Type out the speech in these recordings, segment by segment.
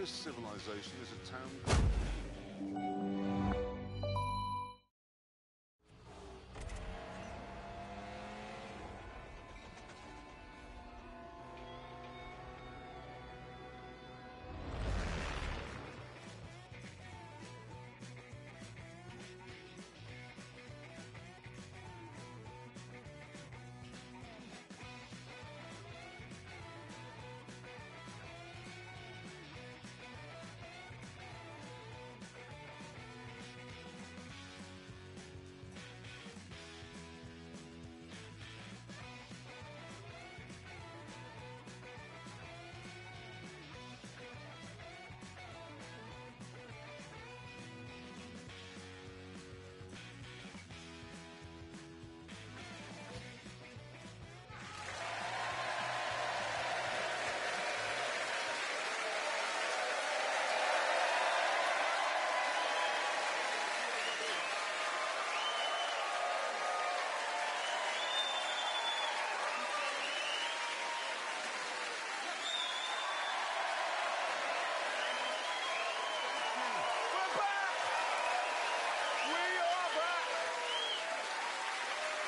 newest civilization is a town...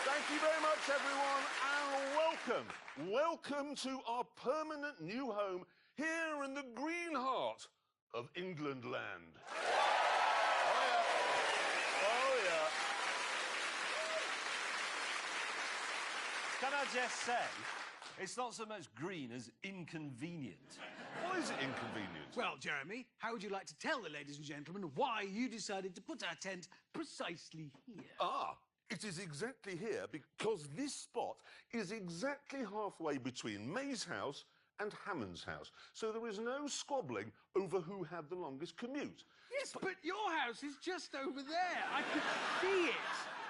Thank you very much, everyone, and welcome. Welcome to our permanent new home here in the green heart of England land. Oh, yeah. Oh, yeah. Can I just say, it's not so much green as inconvenient. Why is it inconvenient? Well, Jeremy, how would you like to tell the ladies and gentlemen why you decided to put our tent precisely here? It is exactly here because this spot is exactly halfway between May's house and Hammond's house. So there is no squabbling over who had the longest commute. Yes, but your house is just over there. I could see it.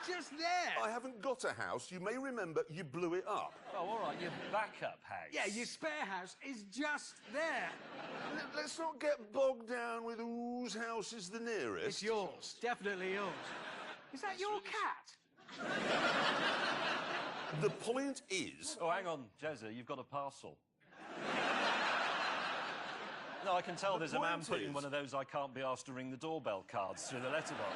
Just there. I haven't got a house. You may remember you blew it up. Oh, all right, your backup house. Yeah, your spare house is just there. Let's not get bogged down with whose house is the nearest. It's yours. Definitely yours. Is that your cat? The point is... Oh, hang on, Jezza, you've got a parcel. No, I can tell there's a man putting one of those I can't be asked to ring the doorbell cards through the letterbox.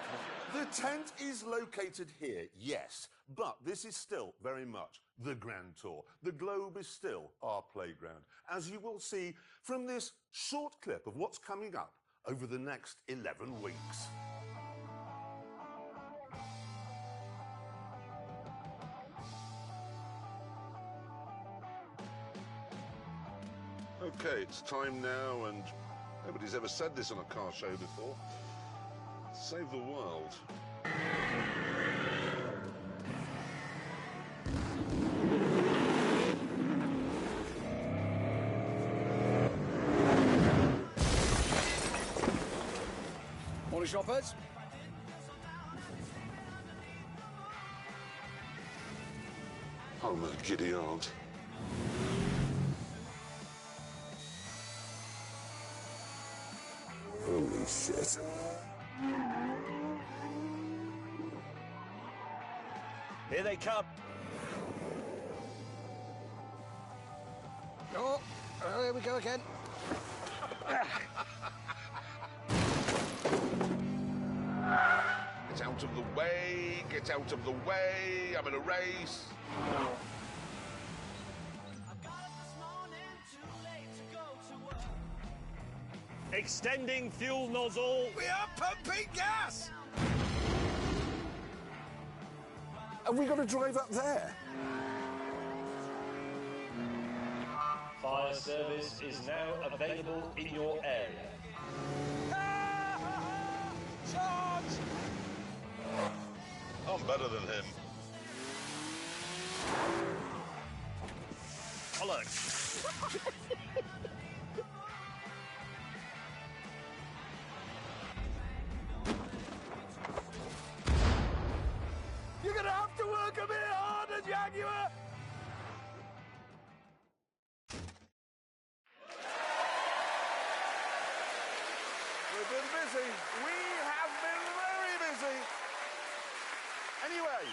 The tent is located here, yes, but this is still very much the Grand Tour. The globe is still our playground, as you will see from this short clip of what's coming up over the next 11 weeks. Okay, it's time now, and nobody's ever said this on a car show before. Save the world. Morning, shoppers. Oh, my giddy aunt. Holy shit. Here they come. Oh, here we go again. Get out of the way, get out of the way, I'm in a race. Extending fuel nozzle. We are pumping gas! Have we got to drive up there? Fire service is now available in your area. Charge! I'm better than him. Bollocks. You're gonna have to work a bit harder, Jaguar! We've been busy. We have been very busy. Anyway,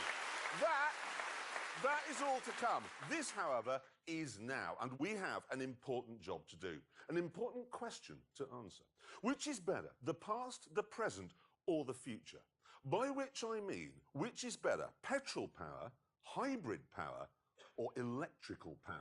that is is all to come. This, however, is now, and we have an important job to do, an important question to answer. Which is better, the past, the present, or the future? By which I mean, which is better, petrol power, hybrid power, or electrical power?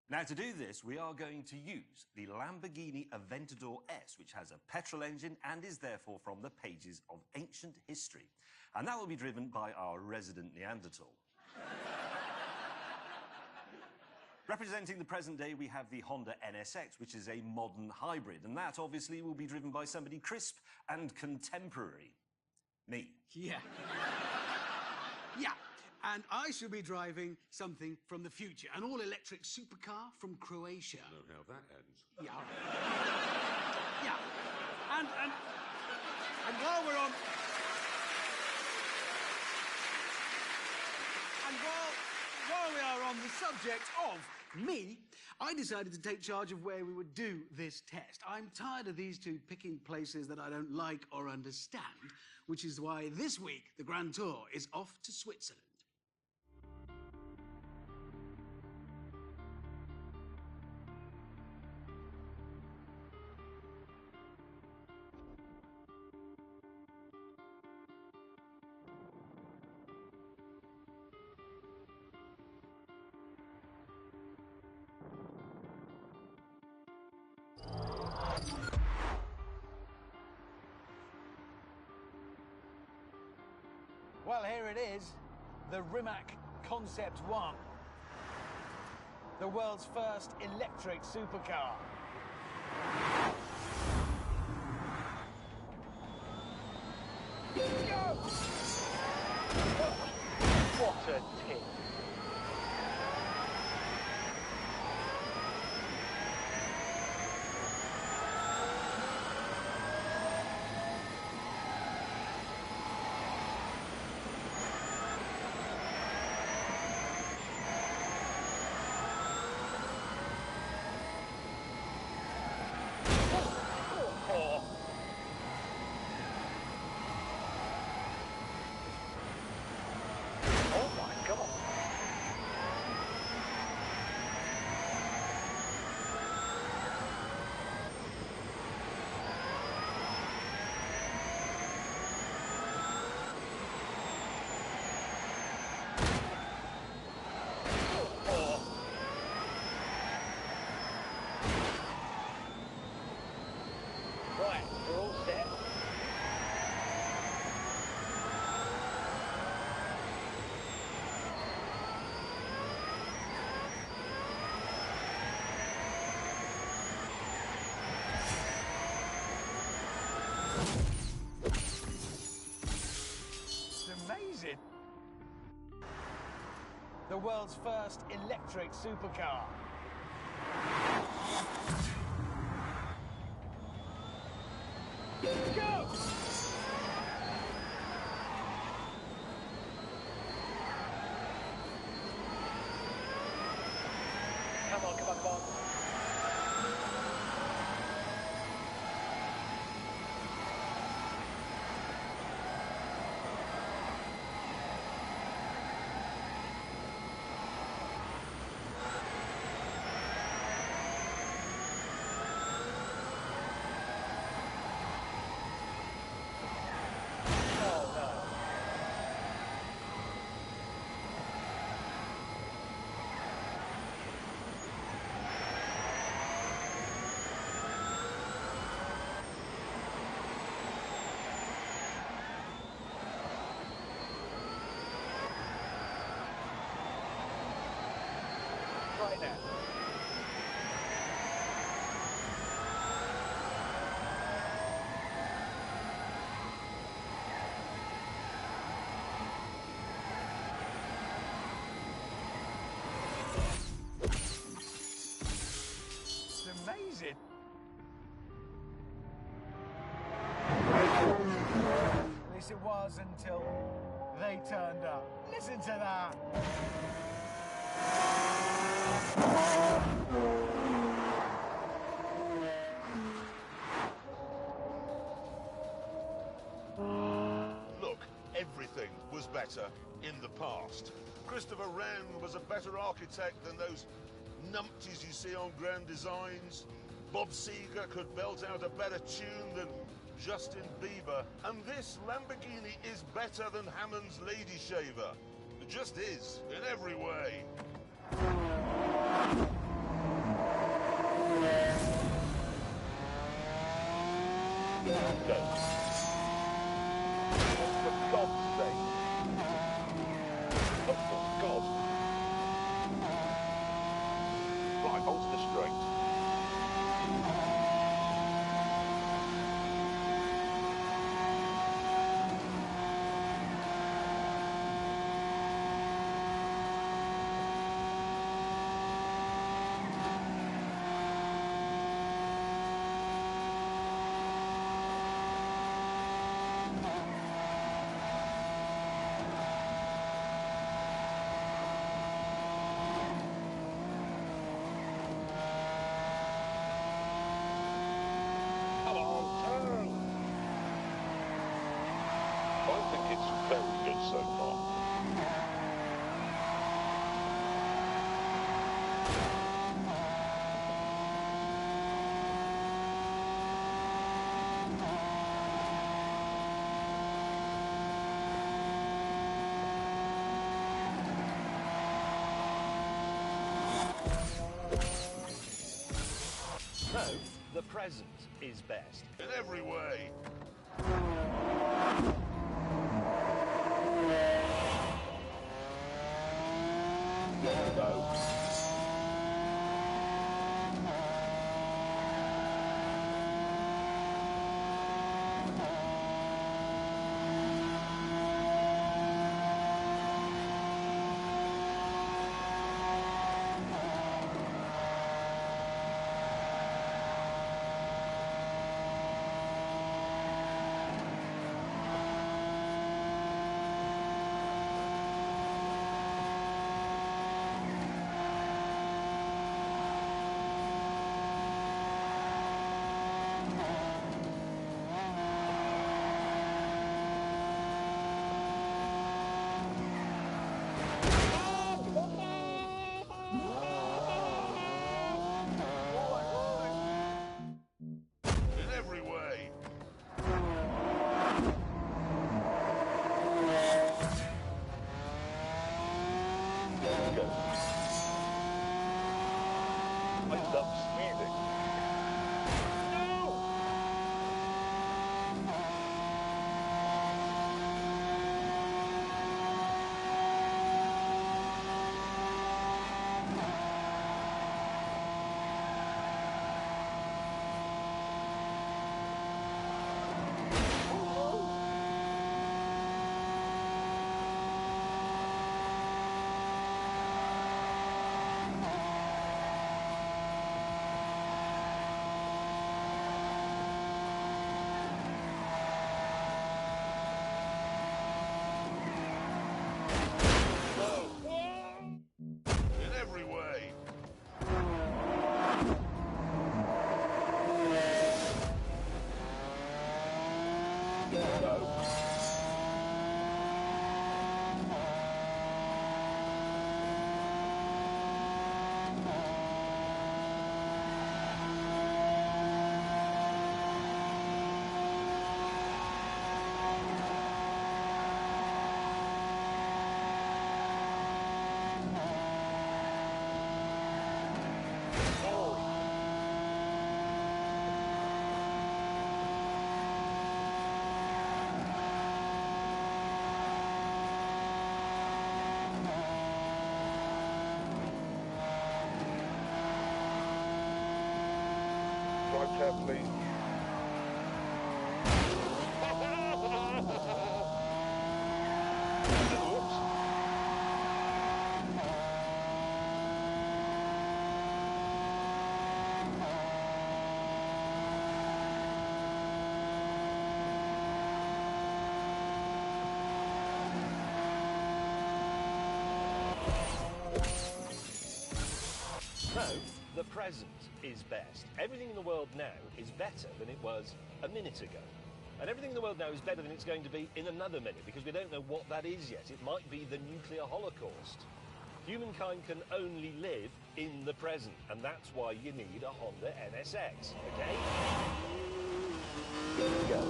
Now, to do this, we are going to use the Lamborghini Aventador S, which has a petrol engine and is therefore from the pages of ancient history. And that will be driven by our resident Neanderthal. Representing the present day, we have the Honda NSX, which is a modern hybrid, and that obviously will be driven by somebody crisp and contemporary. Me. Yeah. Yeah. And I shall be driving something from the future, an all-electric supercar from Croatia. I know how that ends. Yeah. Yeah. And while we're on... And while we are on the subject of me, I decided to take charge of where we would do this test. I'm tired of these two picking places that I don't like or understand, which is why this week the Grand Tour is off to Switzerland. Well, here it is, the Rimac Concept 1, the world's first electric supercar. Go! What a tip. Right, we're all set. It's amazing. The world's first electric supercar. Go! Come on, come on, come on. Right now. It's amazing. At least it was until they turned up. Listen to that. Look, everything was better in the past. Christopher Wren was a better architect than those numpties you see on Grand Designs. Bob Seger could belt out a better tune than Justin Bieber. And this Lamborghini is better than Hammond's Lady Shaver. It just is, in every way. Go. For God's sake. Oh, for God. Right, onto the straight. I think it's very good so far. No, the present is best. In every way. Go. In every way. Go. I love speeding. No! In every way. Go. Drive carefully. Whoops. No, the present is best. Everything in the world now is better than it was a minute ago. And everything in the world now is better than it's going to be in another minute, because we don't know what that is yet. It might be the nuclear holocaust. Humankind can only live in the present, and that's why you need a Honda NSX, okay? Here we go.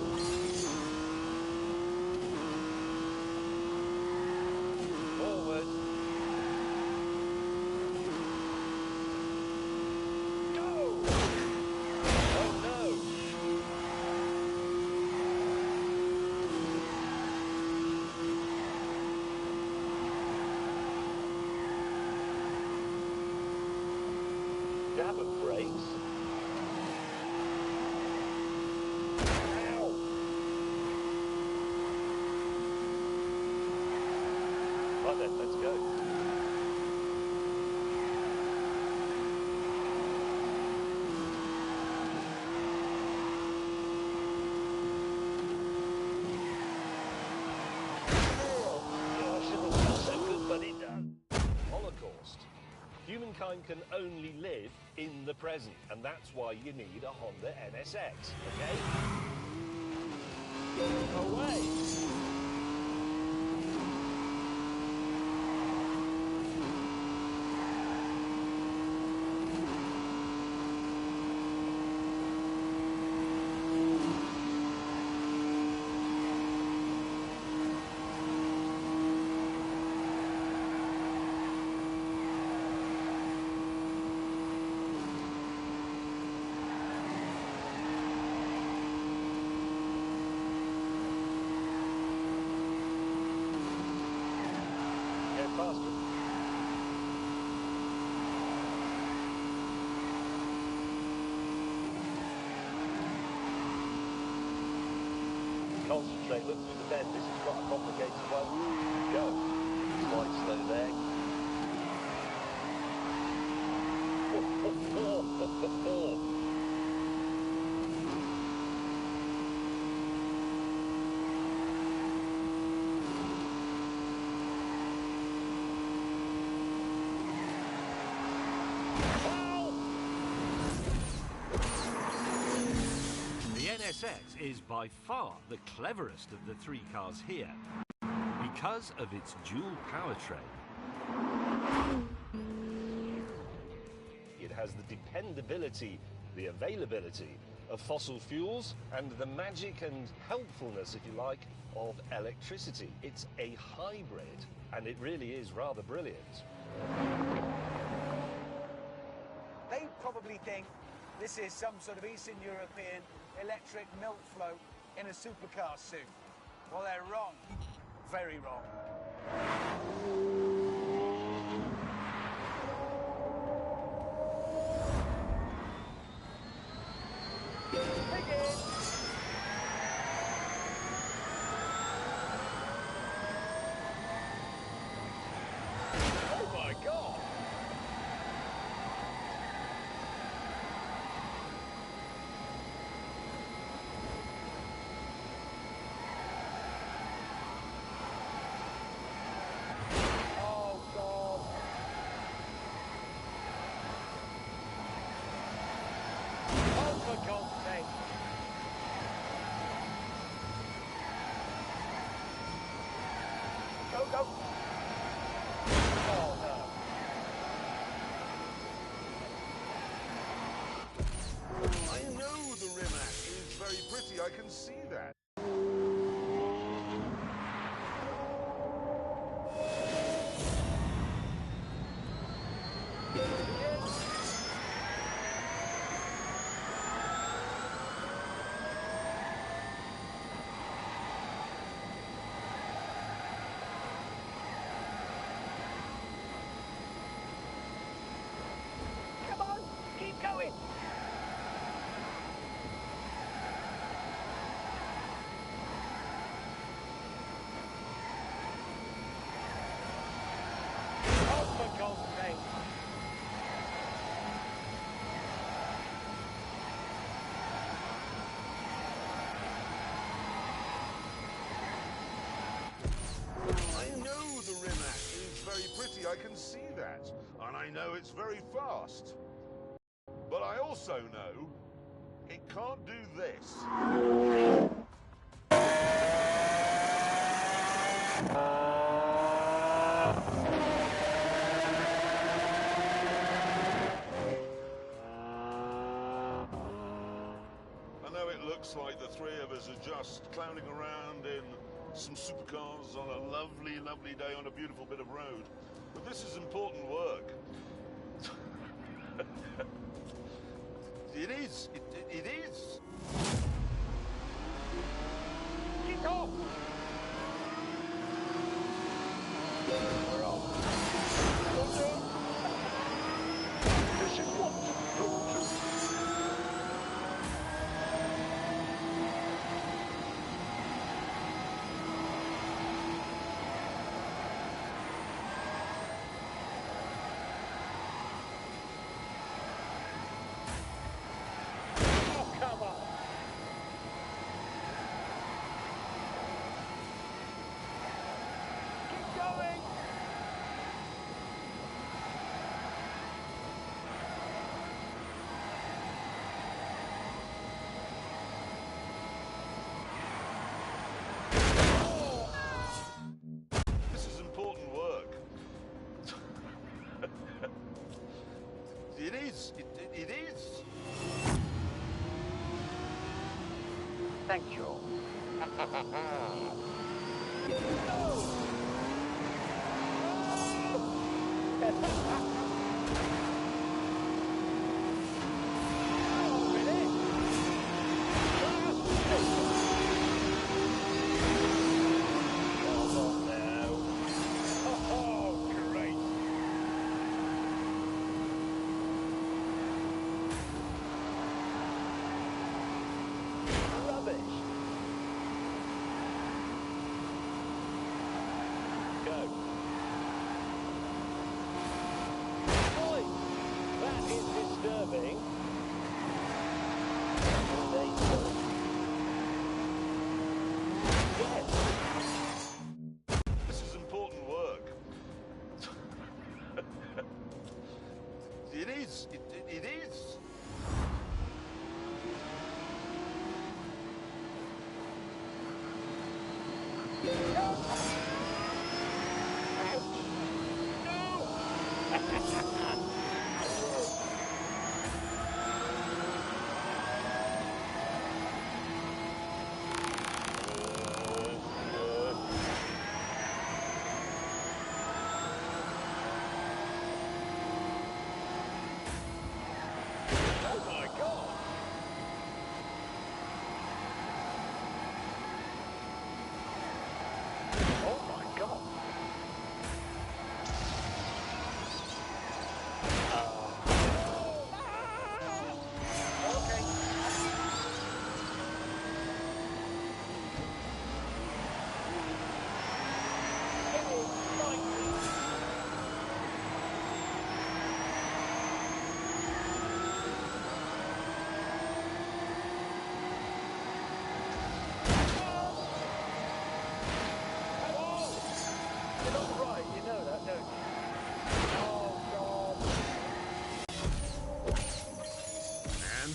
Forward. Go! Oh no! Dab of brakes. Ow! Right then, let's go. Yeah, I shouldn't feel so good, but it does. Holocaust. Humankind can only live in the present, and that's why you need a Honda NSX, okay? Away! Go faster. Concentrate, look through the bend. This is quite a complicated one. Go. Quite slow there. The NSX is by far the cleverest of the three cars here because of its dual powertrain. It has the dependability, the availability of fossil fuels, and the magic and helpfulness, if you like, of electricity. It's a hybrid, and it really is rather brilliant. They probably think this is some sort of Eastern European electric milk float in a supercar suit. Well, they're wrong. Very wrong. Oh my God! Oh God! Oh, for God's sake! Go, go! Oh no! I know the Rimac is very pretty, I can see that. Come on, keep going! Oh, for God's sake! I know the Rimac is very pretty, I can see that. And I know it's very fast. But I also know it can't do this. looks like the three of us are just clowning around in some supercars on a lovely, lovely day on a beautiful bit of road. But this is important work. It is. It is. Kick off! We're on. This is what It is. It is. Thank you. This is important work. It is. It is.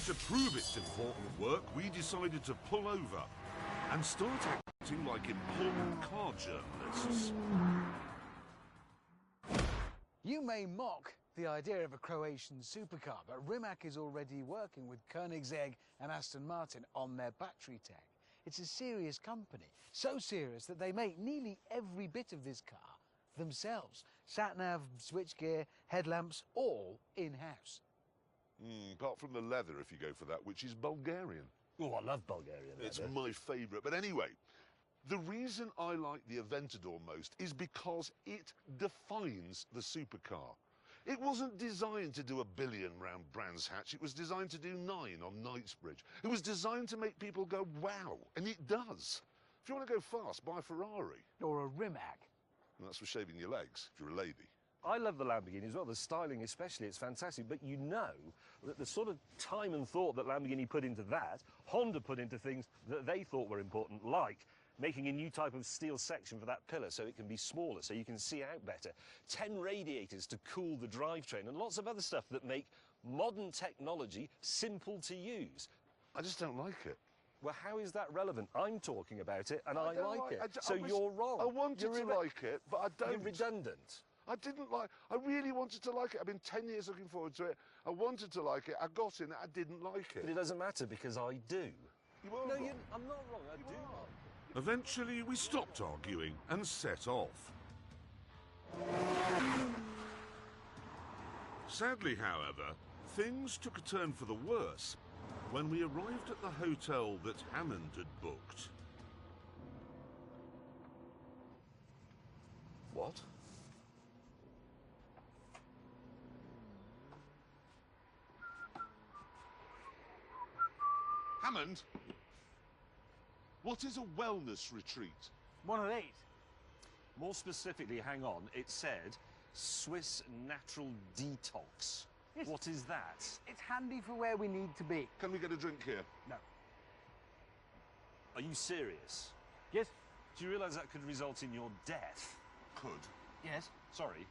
To prove its important work, we decided to pull over and start acting like important car journalists. You may mock the idea of a Croatian supercar, but Rimac is already working with Koenigsegg and Aston Martin on their battery tech. It's a serious company, so serious that they make nearly every bit of this car themselves. Sat-nav, switchgear, headlamps, all in-house. Apart from the leather, if you go for that, which is Bulgarian. Oh, I love Bulgarian leather. It's my favourite. But anyway, the reason I like the Aventador most is because it defines the supercar. It wasn't designed to do 1 billion round Brands Hatch. It was designed to do 9 on Knightsbridge. It was designed to make people go, wow, and it does. If you want to go fast, buy a Ferrari. Or a Rimac. And that's for shaving your legs, if you're a lady. I love the Lamborghini as well, the styling especially, it's fantastic. But you know that the sort of time and thought that Lamborghini put into that, Honda put into things that they thought were important, like making a new type of steel section for that pillar so it can be smaller, so you can see out better, 10 radiators to cool the drivetrain, and lots of other stuff that make modern technology simple to use. I just don't like it. Well, how is that relevant? I'm talking about it, and I like it. So I you're wrong. I wanted to like it, but I don't. You're redundant. I didn't like. I really wanted to like it. I've been 10 years looking forward to it. I wanted to like it. I got in it. I didn't like it. But it doesn't matter because I do. You are No, wrong. I'm not wrong. I do. Eventually, we stopped arguing and set off. Sadly, however, things took a turn for the worse when we arrived at the hotel that Hammond had booked. What? Hammond, what is a wellness retreat? One of these. More specifically, hang on, it said Swiss Natural Detox. Yes. What is that? It's handy for where we need to be. Can we get a drink here? No. Are you serious? Yes? Do you realise that could result in your death? Could. Yes. Sorry,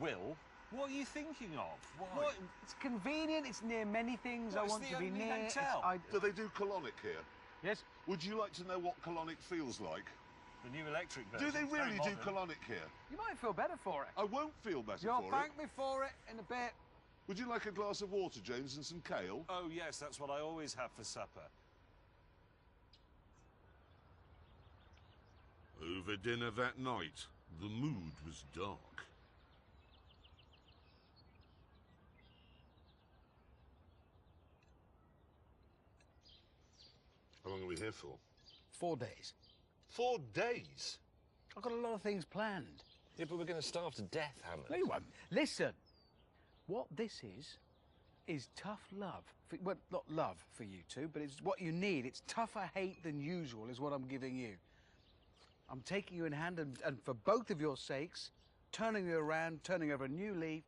Will, what are you thinking of? Why? What? It's convenient. It's near many things Well, I it's want the to be only near. hotel. Do they do colonic here? Yes? Would you like to know what colonic feels like? The new electric version. Do they It's very really do modern. colonic here? You might feel better for it. I won't feel better You'll for thank it. me for it in a bit. Would you like a glass of water, James, and some kale? Oh, yes, that's what I always have for supper. Over dinner that night, the mood was dark. How long are we here for? 4 days. 4 days? I've got a lot of things planned. Yeah, but we're going to starve to death, Hammond. No, you won't. Listen, what this is tough love. Well, not love for you two, but it's what you need. It's tougher hate than usual is what I'm giving you. I'm taking you in hand and for both of your sakes, turning you around, turning over a new leaf.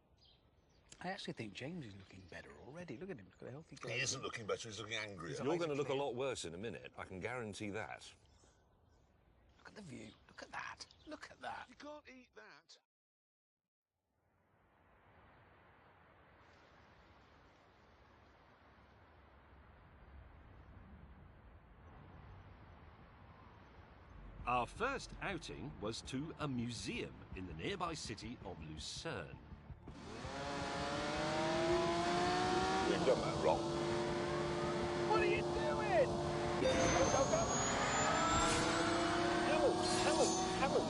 I actually think James is looking better already. Look at him. He's got a healthy glow. He isn't looking better, he's looking angrier. You're going to look a lot worse in a minute. I can guarantee that. Look at the view. Look at that. Look at that. You can't eat that. Our first outing was to a museum in the nearby city of Lucerne. We've done that wrong. What are you doing? Hammond!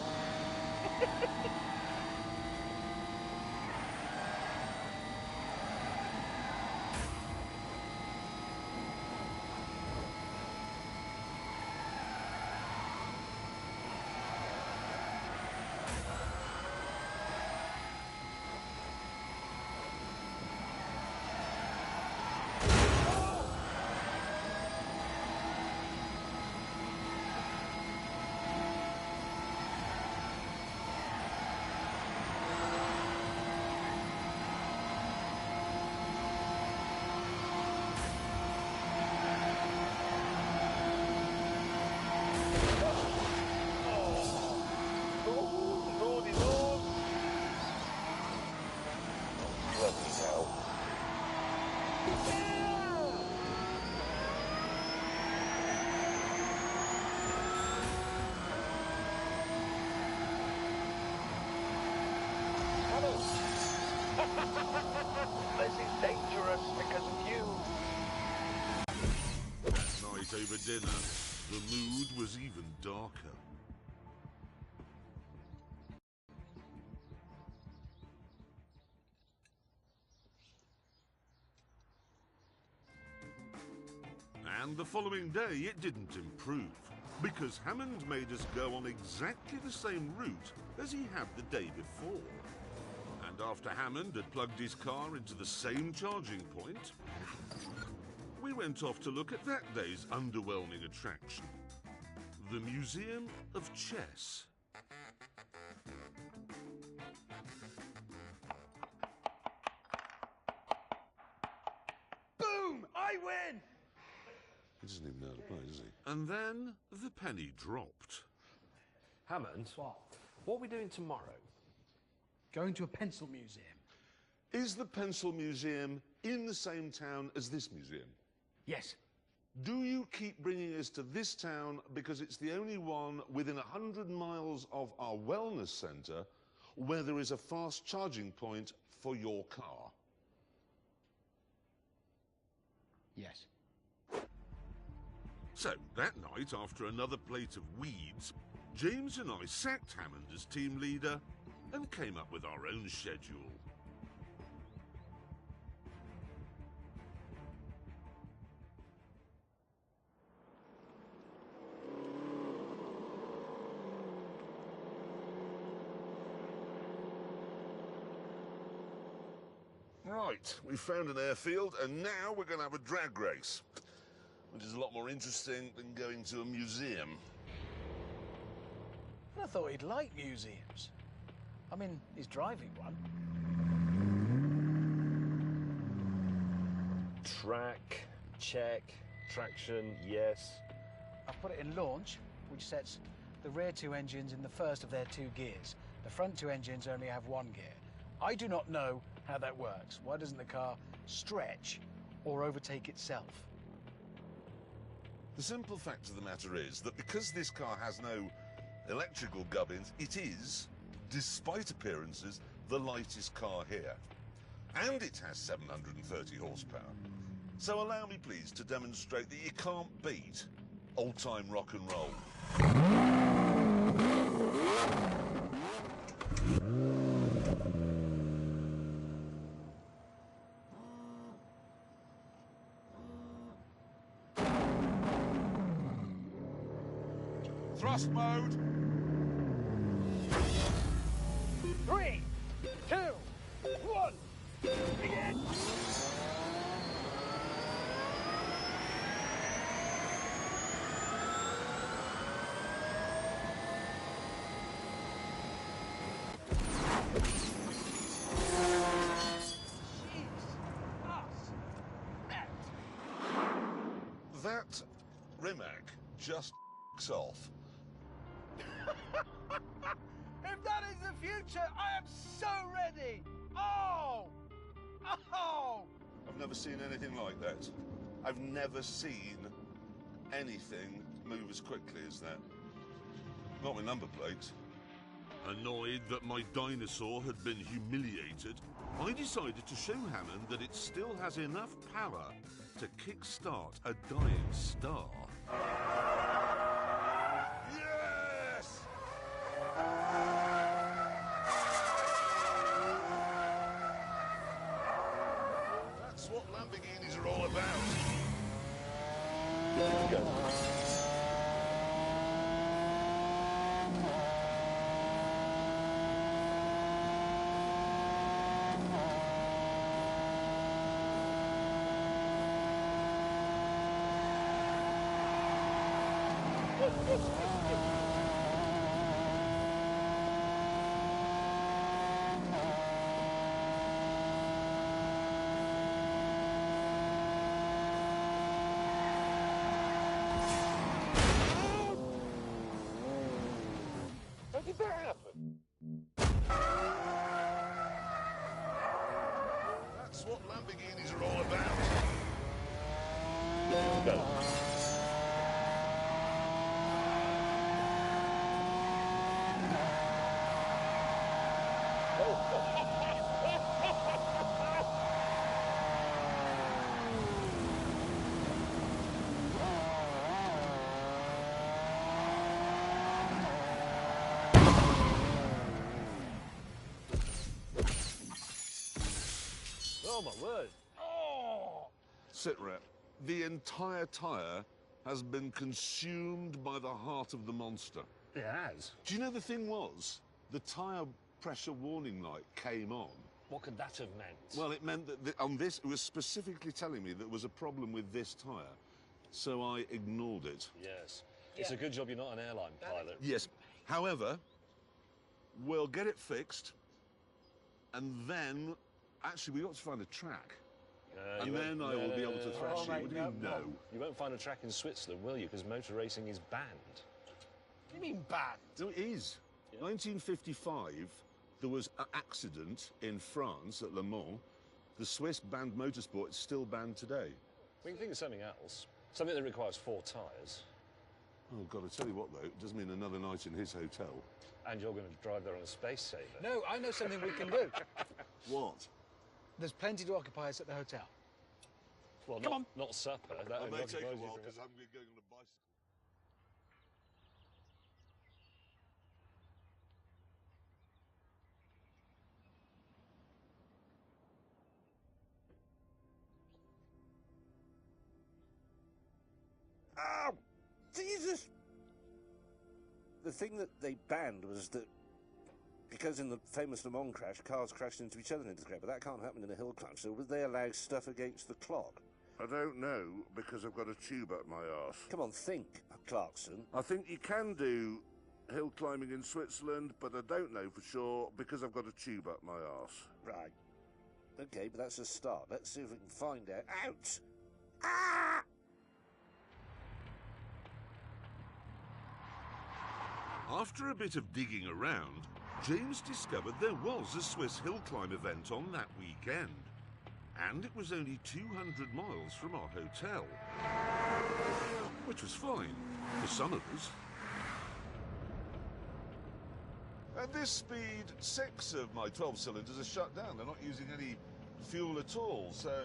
This is dangerous because of you. That night over dinner, the mood was even darker. And the following day, it didn't improve, because Hammond made us go on exactly the same route as he had the day before. And after Hammond had plugged his car into the same charging point, we went off to look at that day's underwhelming attraction, the Museum of Chess. Boom! I win! He doesn't even know how to play, does he? And then the penny dropped. Hammond, what are we doing tomorrow? Going to a pencil museum. Is the Pencil Museum in the same town as this museum? Yes. Do you keep bringing us to this town because it's the only one within 100 miles of our wellness centre where there is a fast charging point for your car? Yes. So, that night, after another plate of weeds, James and I sacked Hammond as team leader and came up with our own schedule. Right, we found an airfield, and now we're going to have a drag race, which is a lot more interesting than going to a museum. I thought he'd like museums. I mean, he's driving one. Track, check. Traction, yes. I've put it in launch, which sets the rear two engines in the first of their two gears. The front two engines only have one gear. I do not know how that works. Why doesn't the car stretch or overtake itself? The simple fact of the matter is that because this car has no electrical gubbins, it is, despite appearances, the lightest car here. And it has 730 horsepower. So allow me, please, to demonstrate that you can't beat old-time rock and roll. Thrust mode. 3, 2, 1, begin. That Rimac just off. If that is the future, I am so ready. Oh! Oh! I've never seen anything like that. I've never seen anything move as quickly as that. Not with number plates. Annoyed that my dinosaur had been humiliated, I decided to show Hammond that it still has enough power to kickstart a dying star. Yes! That's what Lamborghinis are all about. Go. How did that happen? That's what Lamborghinis are all about. Go. Oh my word. Sitrep, the entire tyre has been consumed by the heart of the monster. It has. Do you know the thing was? The tyre pressure warning light came on. What could that have meant? Well, it meant that on this, it was specifically telling me that there was a problem with this tyre. So I ignored it. Yes. It's a good job you're not an airline pilot. Yes. However, we'll get it fixed. And then, actually, we got to find a track. And You then won't- I will be able to thrash you. mate, What do you know? You won't find a track in Switzerland, will you? Because motor racing is banned. What do you mean banned? No, it is. 1955, there was an accident in France at Le Mans. The Swiss banned motorsport. It's still banned today. We can think of something else. Something that requires 4 tyres. Oh, God, I tell you what, though, it does mean another night in his hotel. And you're going to drive there on a space saver. No, I know something we can do. What? There's plenty to occupy us at the hotel. Well, Come on. not supper. That It would may not take a surprise you while for because I'm going on a bicycle. Oh, Jesus! The thing that they banned was that because in the famous Le Mans crash, cars crashed into each other into the ground, but that can't happen in a hill climb, so would they allow stuff against the clock? I don't know, because I've got a tube up my arse. Come on, think, Clarkson. I think you can do hill climbing in Switzerland, but I don't know for sure, because I've got a tube up my arse. Right. Okay, but that's a start. Let's see if we can find out. Out! Ah! After a bit of digging around, James discovered there was a Swiss hill climb event on that weekend. And it was only 200 miles from our hotel. Which was fine, for some of us. At this speed, 6 of my 12 cylinders are shut down. They're not using any fuel at all, so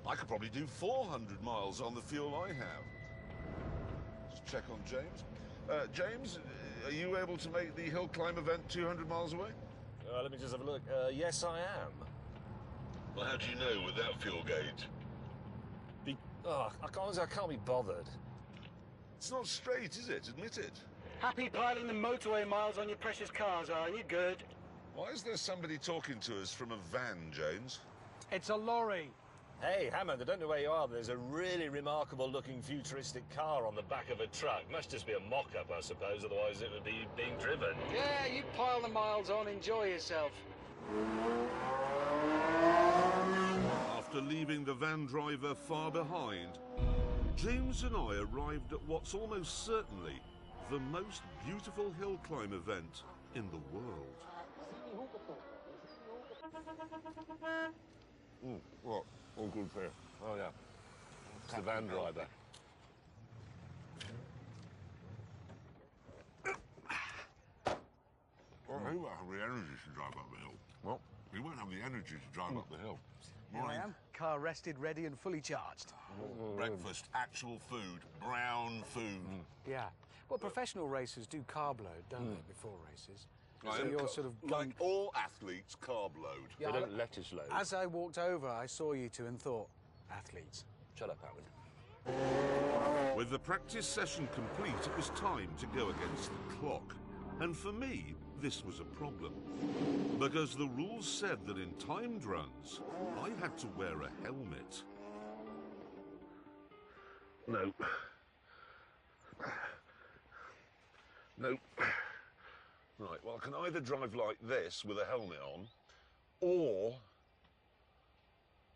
I could probably do 400 miles on the fuel I have. Let's check on James. James, are you able to make the hill climb event 200 miles away? Let me just have a look. Yes, I am. Well, how do you know without fuel gauge? I can't be bothered. It's not straight, is it? Admit it. Happy piling the motorway miles on your precious cars, are you? Good. Why is there somebody talking to us from a van, James? It's a lorry. Hey, Hammond, I don't know where you are, but there's a really remarkable-looking futuristic car on the back of a truck. Must just be a mock-up, I suppose, otherwise it would be being driven. Yeah, you pile the miles on, enjoy yourself. After leaving the van driver far behind, James and I arrived at what's almost certainly the most beautiful hill climb event in the world. What? All good for you. Oh, yeah. It's the van driver. Well, he won't have the energy to drive up the hill. What? He won't have the energy to drive up the hill. Here I am, car rested, ready and fully charged. Breakfast, actual food, brown food. Yeah. Well, professional racers do carb load, don't they, before races? Right, So and you're sort of going... like all athletes, carb load. Yeah, They don't lettuce load. As I walked over, I saw you two and thought, athletes. Shut up, Hammond. With the practice session complete, it was time to go against the clock. And for me, this was a problem. Because the rules said that in timed runs, I had to wear a helmet. No. No. Right, well, I can either drive like this with a helmet on, or...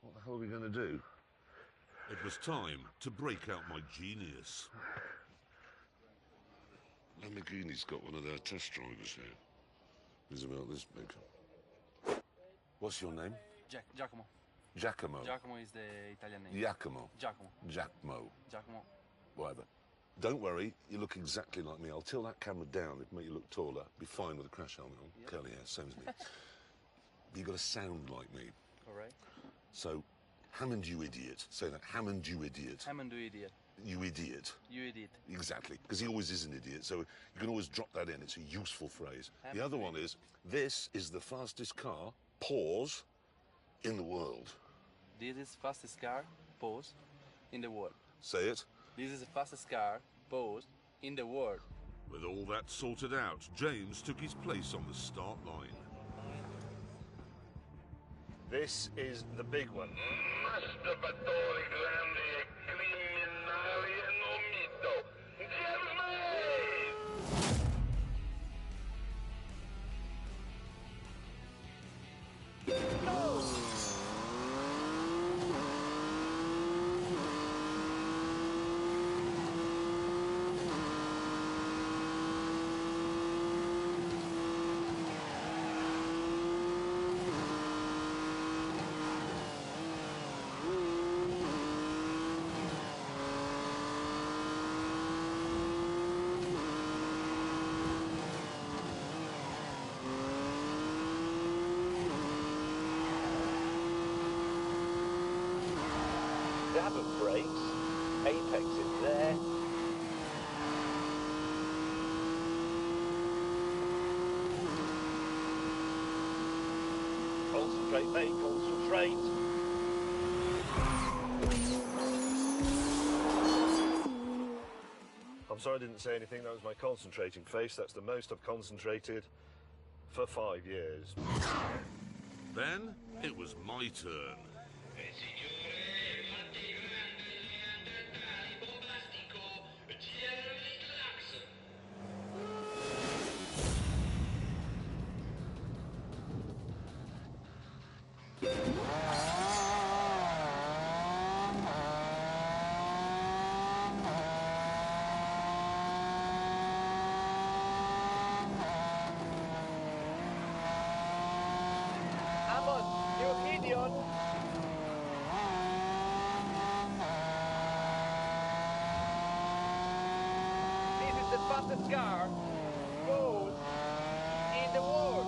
What the hell are we going to do? It was time to break out my genius. Lamborghini's got one of their test drivers here. He's about this big. What's your name? Giacomo. Giacomo. Giacomo is the Italian name. Giacomo. Giacomo. Giacomo. Giacomo. Whatever. Don't worry, you look exactly like me. I'll tilt that camera down, it'll make you look taller. Be fine with a crash helmet on. Yep. Curly hair, same as me. You've got to sound like me. All right. So, Hammond, you idiot. Say that. Hammond, you idiot. Hammond, you idiot. You idiot. You idiot. Exactly. Because he always is an idiot, so you can always drop that in. It's a useful phrase. Hammond, The other you one is, this is the fastest car, pause, in the world. This is fastest car, pause, in the world. Say it. This is the fastest car, pause, in the world. With all that sorted out, James took his place on the start line. This is the big one. of brakes. Apex is there. Concentrate, mate, concentrate. I'm sorry I didn't say anything. That was my concentrating face. That's the most I've concentrated for 5 years. Then it was my turn. Amon, you're Gideon. This is the fastest car goes in the world.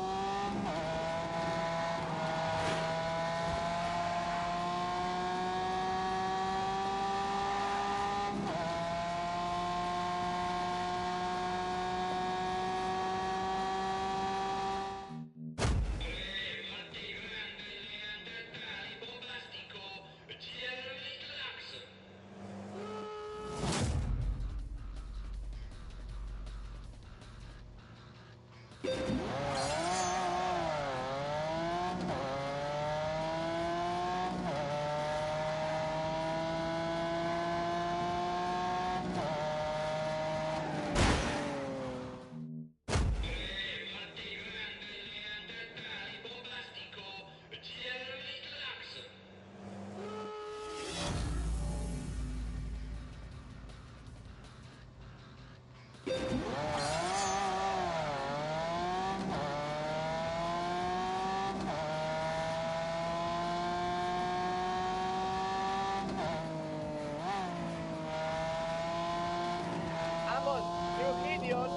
Amon, you're Gideon.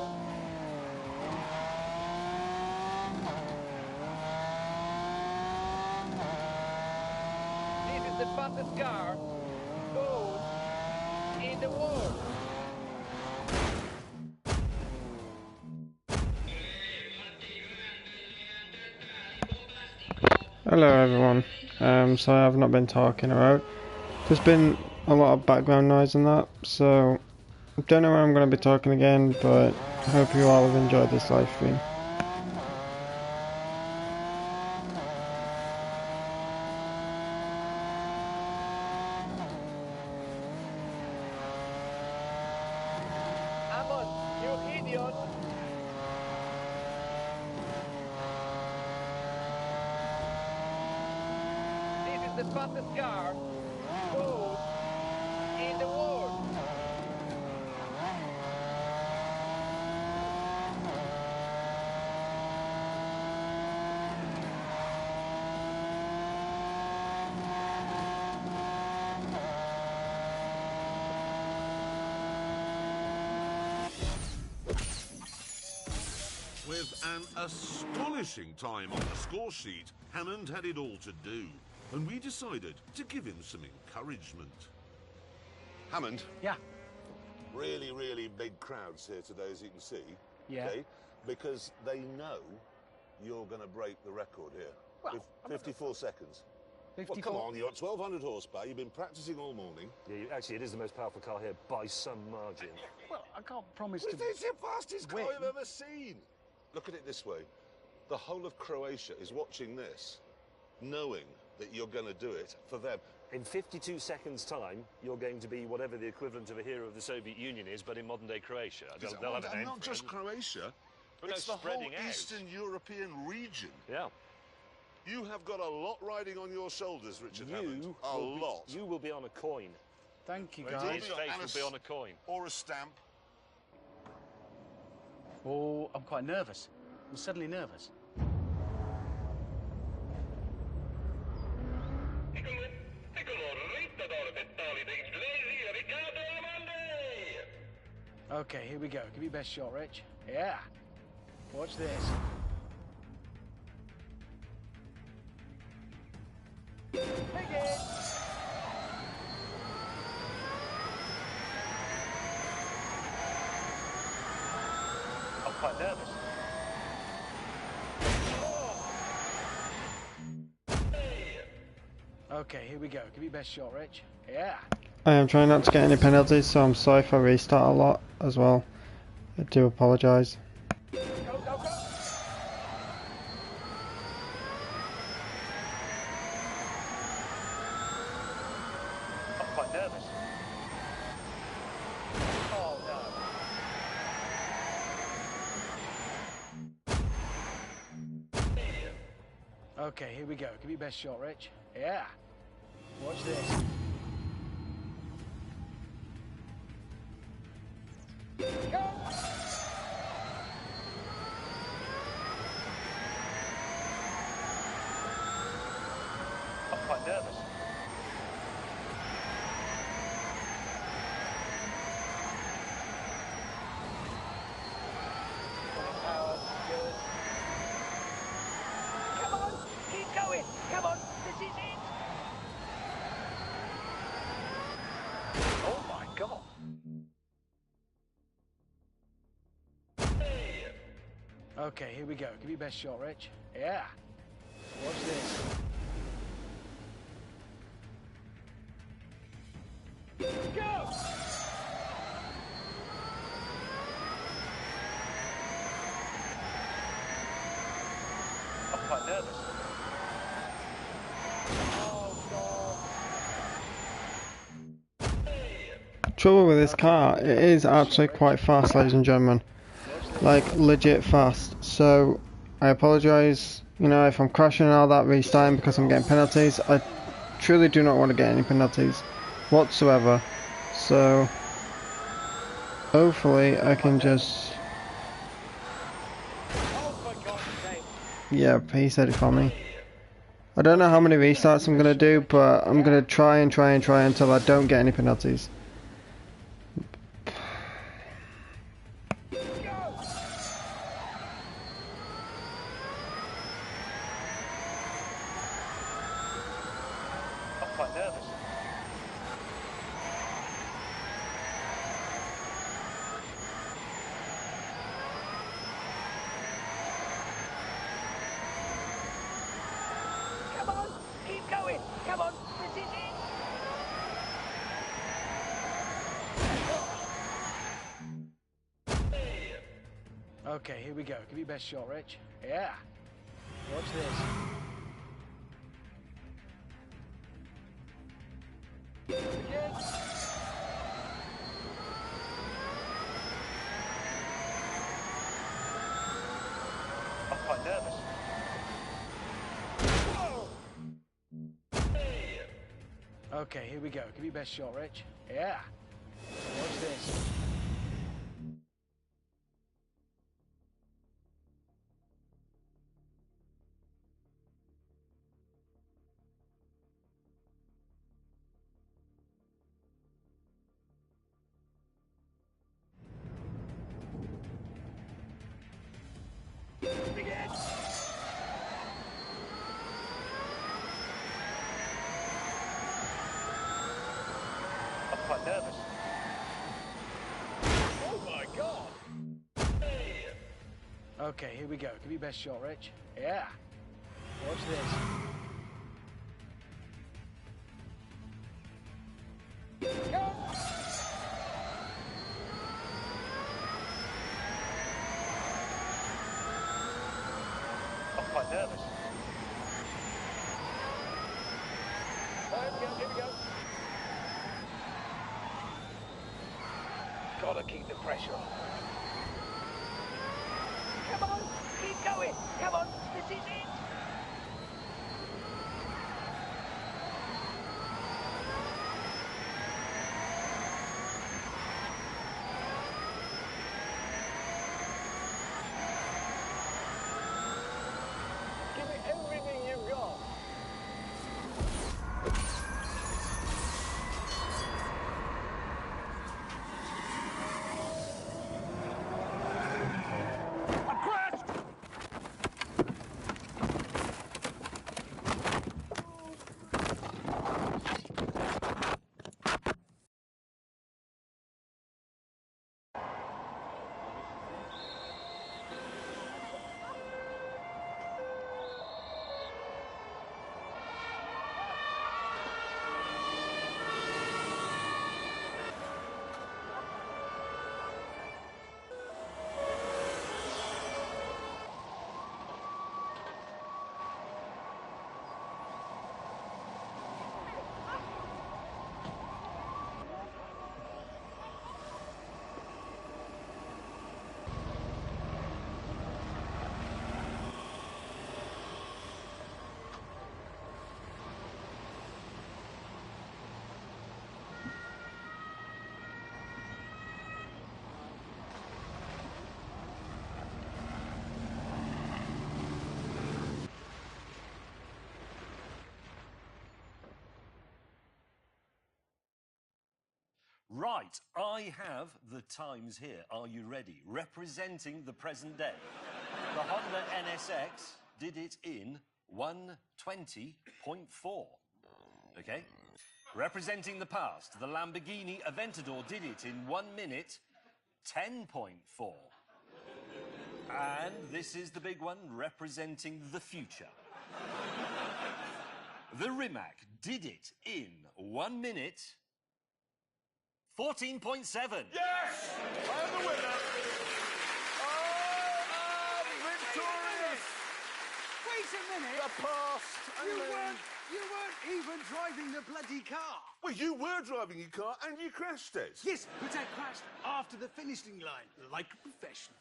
This is the fastest car goes in the world. Hello everyone, sorry I've not been talking about. There's been a lot of background noise and that, so I don't know when I'm going to be talking again, but I hope you all have enjoyed this live stream. Amon, you're Gideon. This is the fastest car goes in the world. With an astonishing time on the score sheet, Hammond had it all to do, and we decided to give him some encouragement. Hammond, Yeah. really, really big crowds here today, as you can see. Yeah. Okay? Because they know you're going to break the record here. Well, 54 seconds. 54. Well, come on, you're at 1,200 horsepower. You've been practicing all morning. Yeah, actually, it is the most powerful car here by some margin. Well, I can't promise Well, to. it's the fastest car win. I've ever seen. Look at it this way. The whole of Croatia is watching this, knowing that you're going to do it for them. In 52 seconds' time, you're going to be whatever the equivalent of a hero of the Soviet Union is, but in modern-day Croatia. They'll have a And name not for just it. Croatia, But no, it's the whole spreading out. Eastern European region. Yeah. You have got a lot riding on your shoulders, Richard Hammond. A lot. You will be on a coin. Thank you, Indeed. guys. His face will be on a coin. Or a stamp. Oh, I'm quite nervous. I'm suddenly nervous. Okay, here we go. Give me your best shot, Rich. Yeah. Watch this. Quite nervous. Okay, here we go. Give me your best shot, Rich. Yeah. I am trying not to get any penalties, so I'm sorry if I restart a lot as well. I do apologise. Go, go, go! I'm quite nervous. Oh no. Okay, here we go. Give me your best shot, Rich. Yeah. Watch this. Go! I'm quite nervous. Come on, keep going. Come on, this is it. Oh my God. Okay, here we go. Give me your best shot, Rich. Yeah. Watch this. Go! I'm quite nervous. Trouble with this car, it is actually quite fast, ladies and gentlemen. Like, legit fast. So, I apologise, you know, if I'm crashing and all that, restarting because I'm getting penalties. I truly do not want to get any penalties whatsoever. So, hopefully I can just... Yeah, he said it for me. I don't know how many restarts I'm going to do, but I'm going to try until I don't get any penalties. I'm quite nervous. Come on, keep going. Come on, this is it. Okay, here we go. Give me your best shot, Rich. Yeah. Watch this. I'm quite nervous. Okay, here we go. Give me your best shot, Rich. Yeah. Watch this. I'm quite nervous. Oh my God! Okay, here we go. Give me your best shot, Rich. Yeah. Watch this. Go! I'm quite nervous. Here we go, here we go. Gotta keep the pressure on. Come on, keep going. Come on, this is it. Give it everything you've got. I crashed! Right, I have the times here. Are you ready? Representing the present day. The Honda NSX did it in 1:20.4. Okay? Representing the past, the Lamborghini Aventador did it in 1 minute 10.4. And this is the big one, representing the future. The Rimac did it in 1 minute 14.7. Yes! I'm the winner! I'm victorious! Wait a minute! The past! You weren't even driving the bloody car. Well, you were driving your car and you crashed it. Yes, but I crashed after the finishing line, like a professional.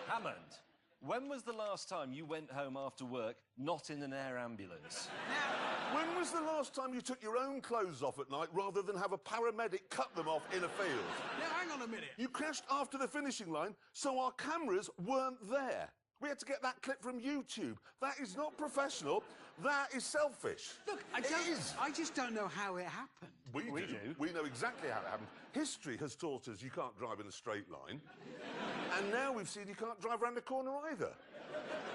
Hammond, when was the last time you went home after work not in an air ambulance? When was the last time you took your own clothes off at night rather than have a paramedic cut them off in a field? Now, hang on a minute. You crashed after the finishing line, so our cameras weren't there. We had to get that clip from YouTube. That is not professional. That is selfish. Look, I just don't know how it happened. We do. We know exactly how it happened. History has taught us you can't drive in a straight line. And now we've seen you can't drive around the corner either.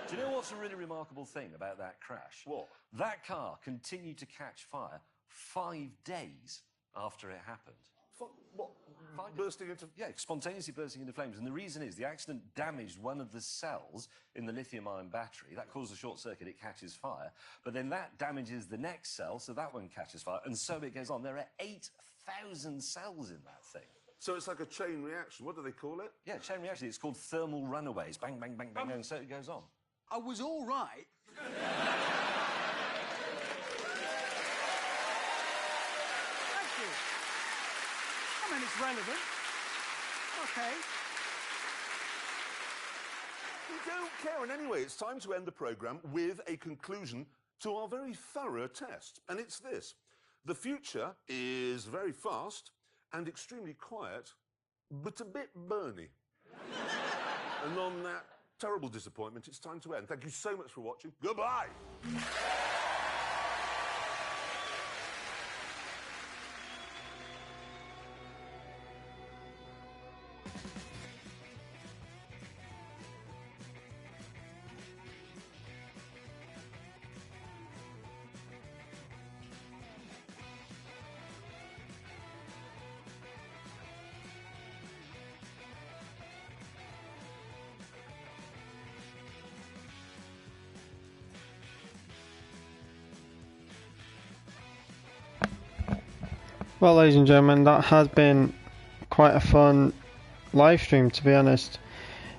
Do you know what's a really remarkable thing about that crash? What? That car continued to catch fire 5 days after it happened. What? Bursting into... Yeah, spontaneously bursting into flames. And the reason is the accident damaged one of the cells in the lithium-ion battery. That caused a short circuit, it catches fire. But then that damages the next cell, so that one catches fire. And so it goes on. There are 8,000 cells in that thing. So it's like a chain reaction. What do they call it? Yeah, chain reaction. It's called thermal runaways. Bang, bang, bang, bang, and so it goes on. I was all right. Thank you. I mean, it's relevant. Okay. We don't care. And anyway, it's time to end the programme with a conclusion to our very thorough test. And it's this. The future is very fast and extremely quiet, but a bit burny. And on that terrible disappointment, it's time to end. Thank you so much for watching. Goodbye. Well, ladies and gentlemen, that has been quite a fun live stream, to be honest.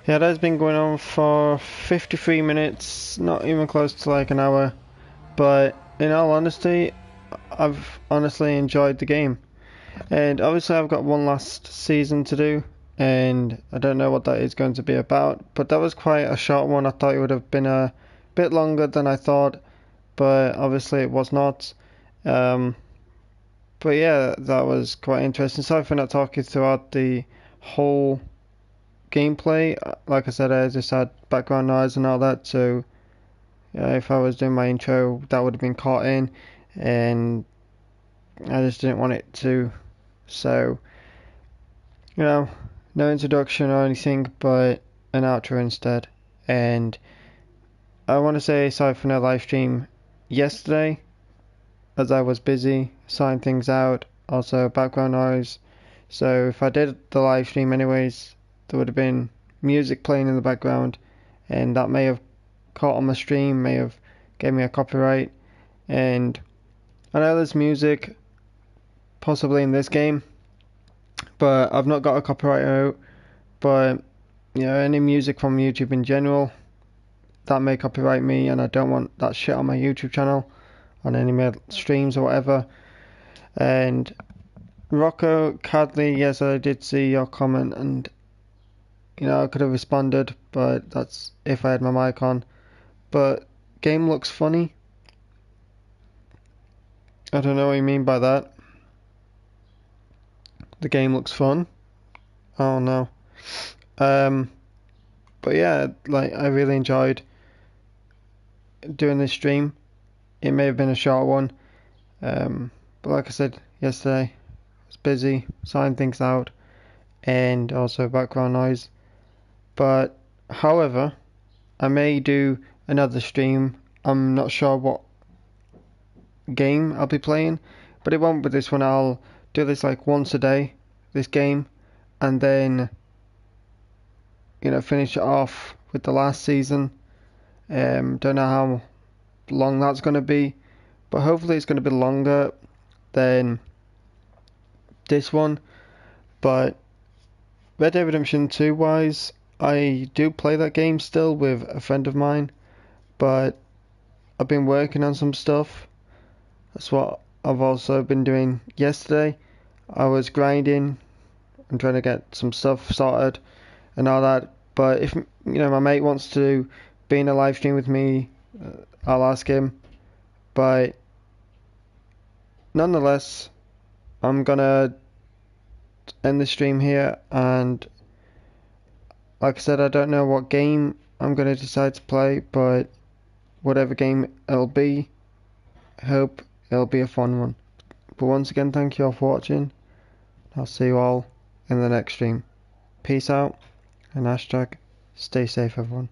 Yeah, it has been going on for 53 minutes, not even close to like an hour. But in all honesty, I've honestly enjoyed the game. And obviously I've got one last season to do, and I don't know what that is going to be about. But that was quite a short one. I thought it would have been a bit longer than I thought, but obviously it was not. But yeah, that was quite interesting. Sorry for not talking throughout the whole gameplay. Like I said, I just had background noise and all that, so if I was doing my intro, that would have been caught in, and I just didn't want it to. So, no introduction or anything, but an outro instead. And I want to say sorry for no live stream yesterday, as I was busy sorting things out, also background noise. So if I did the live stream anyways, there would have been music playing in the background, and that may have caught on my stream, may have gave me a copyright. And I know there's music possibly in this game, but I've not got a copyright out. But any music from YouTube in general, that may copyright me, and I don't want that shit on my YouTube channel, on any of my streams or whatever. And Rocco Cadley, yes, I did see your comment, and I could have responded, but that's if I had my mic on. But game looks funny. I don't know what you mean by that. The game looks fun. Oh no. But yeah, like I really enjoyed doing this stream. It may have been a short one, but like I said yesterday, was busy sorting things out, and also background noise. But however, I may do another stream. I'm not sure what game I'll be playing, but it won't be this one. I'll do this like once a day, this game, and then finish it off with the last season. Don't know how long that's going to be, but hopefully it's going to be longer than this one. But Red Dead Redemption 2 wise, I do play that game still with a friend of mine, but I've been working on some stuff. That's what I've also been doing yesterday. I was grinding and trying to get some stuff sorted and all that. But if my mate wants to be in a live stream with me, I'll ask him. But nonetheless, I'm gonna end the stream here, and like I said, I don't know what game I'm gonna decide to play, but whatever game it'll be, I hope it'll be a fun one. But once again, thank you all for watching. I'll see you all in the next stream. Peace out, and hashtag stay safe, everyone.